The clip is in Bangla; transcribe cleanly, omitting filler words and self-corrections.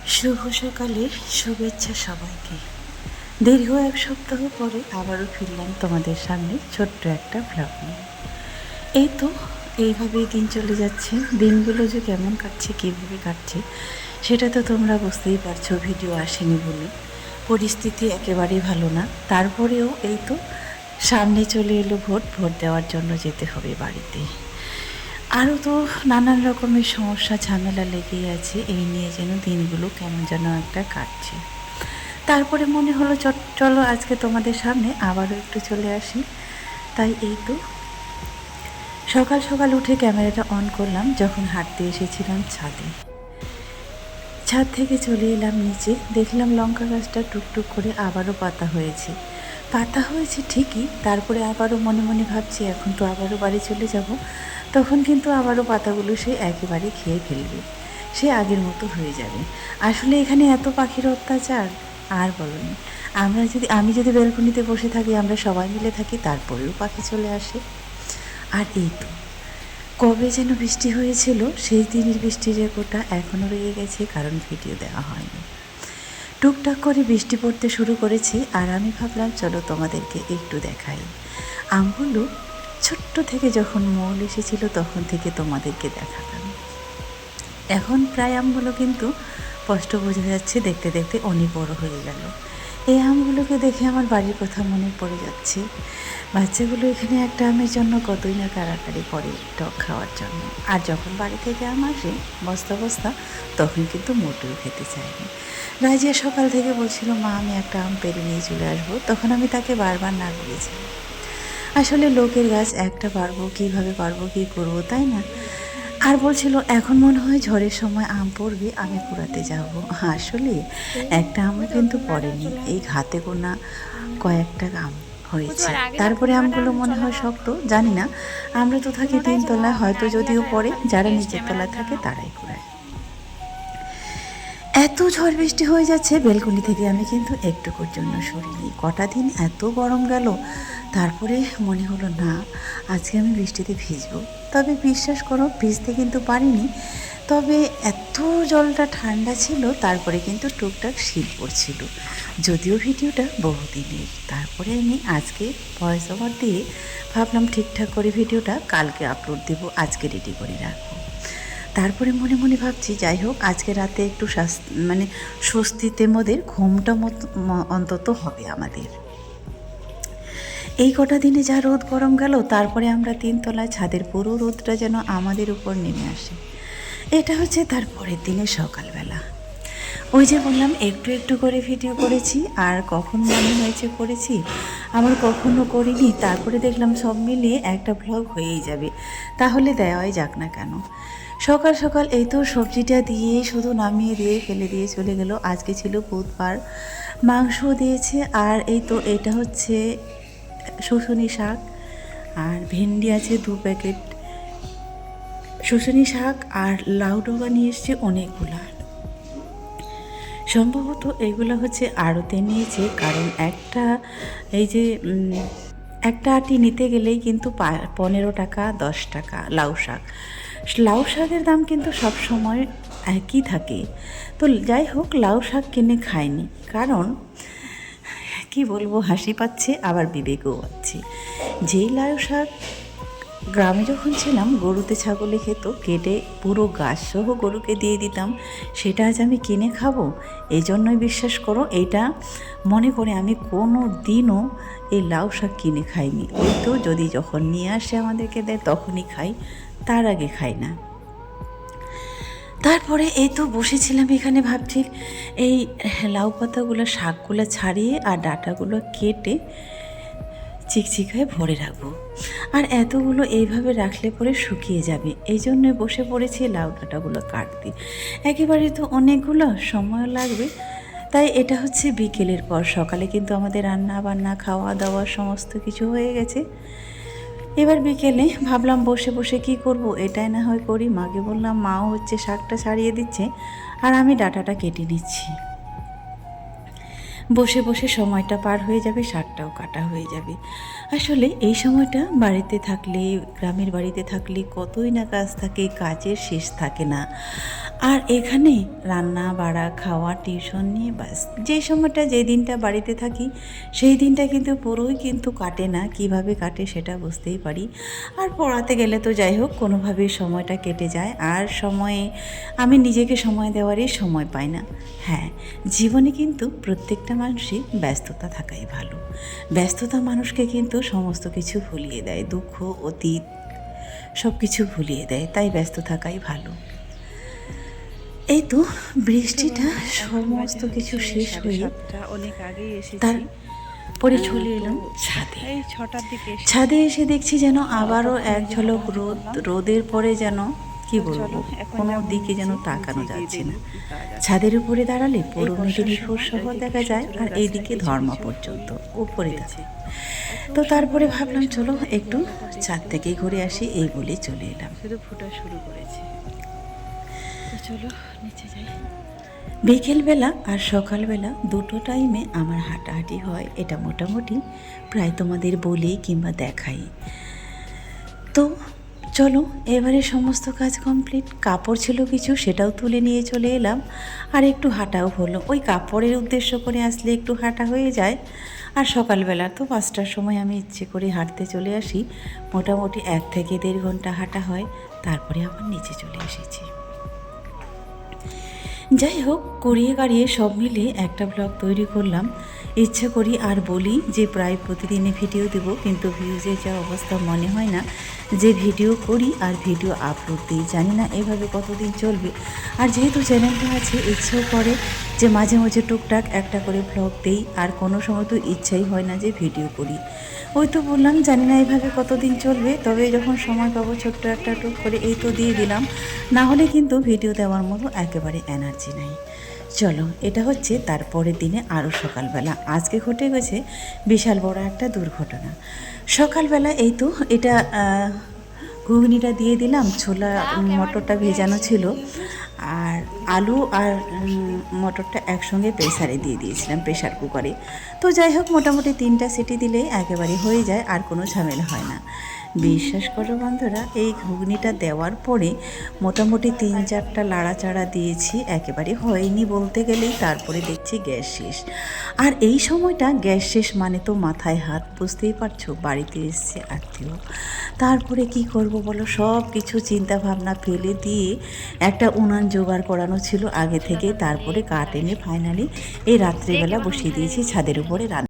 শুভ সকালে শুভেচ্ছা সবাইকে। দীর্ঘ এক সপ্তাহ পরে আবারও ফিরলাম তোমাদের সামনে ছোট্ট একটা ব্লগ নিয়ে। এই তো এইভাবেই দিন চলে যাচ্ছে। দিনগুলো যে কেমন কাটছে, কীভাবে কাটছে সেটা তো তোমরা বুঝতেই পারছো। ভিডিও আসেনি বলে পরিস্থিতি একেবারেই ভালো না। তারপরেও এই তো সামনে চলে এলো ভোট দেওয়ার জন্য যেতে হবে বাড়িতে। আরও তো নানান রকমের সমস্যা ঝামেলা লেগেই আছে। এই নিয়ে যেন দিনগুলো কেমন যেন একটা কাটছে। তারপরে মনে হলো চলো আজকে তোমাদের সামনে আবারও একটু চলে আসি। তাই এই তো সকাল সকাল উঠে ক্যামেরাটা অন করলাম যখন হাঁটতে এসেছিলাম ছাদে। ছাদ থেকে চলে এলাম নিচে, দেখলাম লঙ্কা গাছটা টুকটুক করে আবারও পাতা হয়েছে ঠিকই। তারপরে আবারও মনে মনে ভাবছি এখন তো আবারও বাড়ি চলে যাব, তখন কিন্তু আবারও পাতাগুলো সে একেবারে খেয়ে ফেলবে, সে আগের মতো হয়ে যাবে। আসলে এখানে এত পাখির অত্যাচার আর বলনি। আমি যদি ব্যালকনিতে বসে থাকি, আমরা সবাই মিলে থাকি, তারপরেও পাখি চলে আসে। আর এই তো কবে যেন বৃষ্টি হয়েছিল, সেই দিনের বৃষ্টির রেকর্ডটা এখনও রয়ে গেছে, কারণ ভিডিও দেওয়া হয়নি। টুকটাক করে বৃষ্টি পড়তে শুরু করেছে, আর আমি ভাবলাম চলো তোমাদেরকে একটু দেখাই। আমগুলো ছোট্ট থেকে যখন মৌল এসেছিল তখন থেকে তোমাদেরকে দেখালাম। এখন প্রায় আমগুলো কিন্তু স্পষ্ট বোঝা যাচ্ছে, দেখতে দেখতে অনেক বড় হয়ে গেল। এই আমগুলোকে দেখে আমার বাড়ির কথা মনে পড়ে যাচ্ছে। বাচ্চাগুলো এখানে একটা আমের জন্য কতই না কাড়াকাড়ি করে টক খাওয়ার জন্য। আর যখন বাড়ি থেকে আম আসে বস্তা বস্তা, তখন কিন্তু মোটেও খেতে চায়নি। রাজিয়া সকাল থেকে বলছিল মা আমি একটা আম পেড়ে নিয়ে চলে আসবো, তখন আমি তাকে বারবার না বলেছিলাম। আসলে লোকের গাছ একটা পারবো, কীভাবে পারবো, কী করবো, তাই না? আর বলছিল এখন মনে হয় ঝড়ের সময় আম পড়বে, আমি কুড়াতে যাব। আসলে একটা আমও কিন্তু পড়েনি, এই হাতে গোনা কয়েকটা আম হয়েছে। তারপরে আমগুলো মনে হয় শক্ত, জানি না। আমরা তো থাকি তিনতলায়, হয়তো যদিও পড়ে যারা নিচের তলায় থাকে তারাই কুড়ায়। এত ঝড় বৃষ্টি হয়ে যাচ্ছে, বেলকনি থেকে আমি কিন্তু একটুকুর জন্য সরিনি। কটা দিন এত গরম গেল, তারপরে মনে হলো না আজকে আমি বৃষ্টিতে ভিজবো। তবে বিশ্বাস করো ভিজতে কিন্তু পারিনি, তবে এত জলটা ঠান্ডা ছিল। তারপরে কিন্তু টুকটাক শীত পড়ছিল, যদিও ভিডিওটা বহুদিনের। তারপরে আমি আজকে ভয়েস ওভার দিয়ে ভাবলাম ঠিকঠাক করে ভিডিওটা কালকে আপলোড দেবো, আজকে রেডি করে রাখবো। তারপরে মনে মনে ভাবছি যাই হোক আজকে রাতে একটু স্বস্তিতে মোদের ঘুমটা অন্তত হবে আমাদের। এই কটা দিনে যা রোদ গরম গেল, তারপরে আমরা তিনতলায় ছাদের পুরো রোদটা যেন আমাদের উপর নেমে আসে। এটা হচ্ছে তার পরের দিনের সকালবেলা। ওই যে বললাম একটু একটু করে ভিডিও করেছি, আর কখন মনে হয়েছে করেছি, আবার কখনো করিনি। তারপরে দেখলাম সব মিলিয়ে একটা ভ্লগ হয়েই যাবে, তাহলে দেওয়াই যাক না কেন। সকাল সকাল এই তো সবজিটা দিয়ে শুধু নামিয়ে দিয়ে ফেলে দিয়ে চলে গেল। আজকে ছিল বুধবার, মাংস দিয়েছে। আর এই তো এটা হচ্ছে শুশুনি শাক, আর ভেন্ডি আছে 2 প্যাকেট শুশুনি শাক, আর লাউ ডোবা নিয়ে এসছে অনেকগুলা। সম্ভবত এগুলো হচ্ছে আড়তে নিয়েছে, কারণ এই যে একটা আটি নিতে গেলেই কিন্তু 15 টাকা 10 টাকা। লাউ শাকের দাম কিন্তু সব সময় একই থাকে। তো যাই হোক লাউ শাক কিনে খাইনি, কারণ কি বলবো, হাসি পাচ্ছে আবার বিবেকও পাচ্ছে। যেই লাউ শাক গ্রামে যখন ছিলাম গরুতে ছাগলে খেত, কেটে পুরো গাছ সহ গরুকে দিয়ে দিতাম, সেটা আজ আমি কিনে খাবো। এই জন্যই বিশ্বাস করো এইটা মনে করে আমি কোনো দিনও এই লাউ শাক কিনে খাইনি। ওই তো যদি যখন নিয়ে আসে আমাদেরকে দেয় তখনই খাই, তার আগে খাই না। তারপরে এই তো বসেছিলাম এখানে, ভাবছি এই লাউ পাতাগুলো শাকগুলো ছাড়িয়ে আর ডাঁটাগুলো কেটে চিকচিকায় ভরে রাখবো। আর এতগুলো এইভাবে রাখলে পরে শুকিয়ে যাবে, এই জন্যই বসে পড়েছি লাউ ডাঁটাগুলো কাটতে। একেবারে তো অনেকগুলো সময় লাগবে, তাই এটা হচ্ছে বিকেলের পর। সকালে কিন্তু আমাদের রান্না বান্না খাওয়া দাওয়া সমস্ত কিছু হয়ে গেছে। এবার বিকেলে ভাবলাম বসে বসে কি করব, এটাই না হয় করি। মাকে বললাম, মাও হচ্ছে শাকটা ছাড়িয়ে দিচ্ছে আর আমি ডাঁটাটা কেটে নিচ্ছি। বসে বসে সময়টা পার হয়ে যাবে, শাকটাও কাটা হয়ে যাবে। আসলে এই সময়টা বাড়িতে থাকলে, গ্রামের বাড়িতে থাকলে কতই না কাজ থাকে, কাজের শেষ থাকে না। আর এখানে রান্না বাড়া খাওয়া টিউশন নিয়ে ব্যাস যে সময়টা যে দিনটা বাড়িতে থাকি সেই দিনটা কিন্তু পুরোই কিন্তু কাটে না, কিভাবে কাটে সেটা বুঝতেই পারি। আর পড়াতে গেলে তো যাই হোক কোনোভাবেই সময়টা কেটে যায়, আর সময়ে আমি নিজেকে সময় দেওয়ারই সময় পাই না। হ্যাঁ, জীবনে কিন্তু প্রত্যেকটা মানুষই ব্যস্ততা থাকাই ভালো। ব্যস্ততা মানুষকে কিন্তু সমস্ত কিছু ভুলিয়ে দেয়, দুঃখ অতীত সব কিছু ভুলিয়ে দেয়, তাই ব্যস্ত থাকাই ভালো। এই তো বৃষ্টিটা সমস্ত কিছু শেষ হয়ে অনেক আগেই এসেছি। তারপরে চলে এলাম ছাদে। এই 6টার দিকে ছাদে এসে দেখছি যেন আবারও এক ঝলক রোদ, রোদের পরে যেন কি বলবো কোনো দিকে যেন তাকানো যাচ্ছে না। ছাদের উপরে দাঁড়ালে পুরো মেদিনীপুর শহর দেখা যায়, আর এইদিকে ধর্মা পর্যন্ত উপরে থাকে। তো তারপরে ভাবলাম চলো একটু ছাদ থেকে ঘুরে আসি, এই বলে চলে এলাম। শুধু ফোটা শুরু করেছে, তো চলো নিচে যাই। বিকেলবেলা আর সকালবেলা দুটো টাইমে আমার হাঁটাহাঁটি হয়, এটা মোটামুটি প্রায় তোমাদের বলি কিংবা দেখাই। তো চলো এবারে সমস্ত কাজ কমপ্লিট, কাপড় ছিল কিছু সেটাও তুলে নিয়ে চলে এলাম, আর একটু হাঁটাও হলো। ওই কাপড়ের উদ্দেশ্য করে আসলে একটু হাঁটা হয়ে যায়। আর সকালবেলা তো 5টার সময় আমি ইচ্ছে করে হাঁটতে চলে আসি, মোটামুটি 1 থেকে 1.5 ঘন্টা হাঁটা হয়, তারপরে আবার নিচে চলে এসেছি। যাই হোক, করিয়ে কারিয়ে সব মিলে একটা ব্লগ তৈরি করলাম। ইচ্ছে করি আর বলি যে প্রায় প্রতিদিনই ভিডিও দেব, কিন্তু ভিউজের যা অবস্থা মনে হয় না যে ভিডিও করি আর ভিডিও আপলোড দিই। জানি না এভাবে কতদিন চলবে। আর যেহেতু চ্যানেলটা আছে, ইচ্ছেও করে যে মাঝে মাঝে টুকটাক একটা করে ব্লগ দেই, আর কোনো সময় তো ইচ্ছাই হয় না যে ভিডিও করি। ওই তো বললাম জানি না এইভাবে কতদিন চলবে, তবে যখন সময় পাবো ছোট্ট একটা টুক করে এই তো দিয়ে দিলাম, না হলে কিন্তু ভিডিও দেওয়ার মতো একেবারে এনার্জি নেই। চলো, এটা হচ্ছে তারপরের দিনে আরও সকালবেলা। আজকে ঘটে গেছে বিশাল বড় একটা দুর্ঘটনা। সকালবেলা এই তো এটা ঘুগনিটা দিয়ে দিলাম, ছোলা মটরটা ভেজানো ছিল, আর আলু আর মটরটা একসঙ্গে প্রেসারে দিয়ে দিয়েছিলাম, প্রেশার কুকারে। তো যাই হোক মোটামুটি 3টা সিটি দিলেই একেবারে হয়ে যায়, আর কোনো ঝামেলা হয় না। বিশ্বাস করো বন্ধুরা, এই ঘুগনিটা দেওয়ার পরে মোটামুটি 3-4টা লাড়াচাড়া দিয়েছি, একেবারে হয়নি বলতে গেলেই। তারপরে দেখছি গ্যাস শেষ। আর এই সময়টা গ্যাস শেষ মানে তো মাথায় হাত, বুঝতেই পারছো, বাড়িতে এসছে আত্মীয়। তারপরে কি করব বলো, সব কিছু চিন্তা ভাবনা ফেলে দিয়ে একটা উনান জোগাড় করানো ছিল আগে থেকে, তারপরে কাঠ এনে ফাইনালি এই রাত্রিবেলা বসিয়ে দিয়েছি ছাদের উপরে রান্না।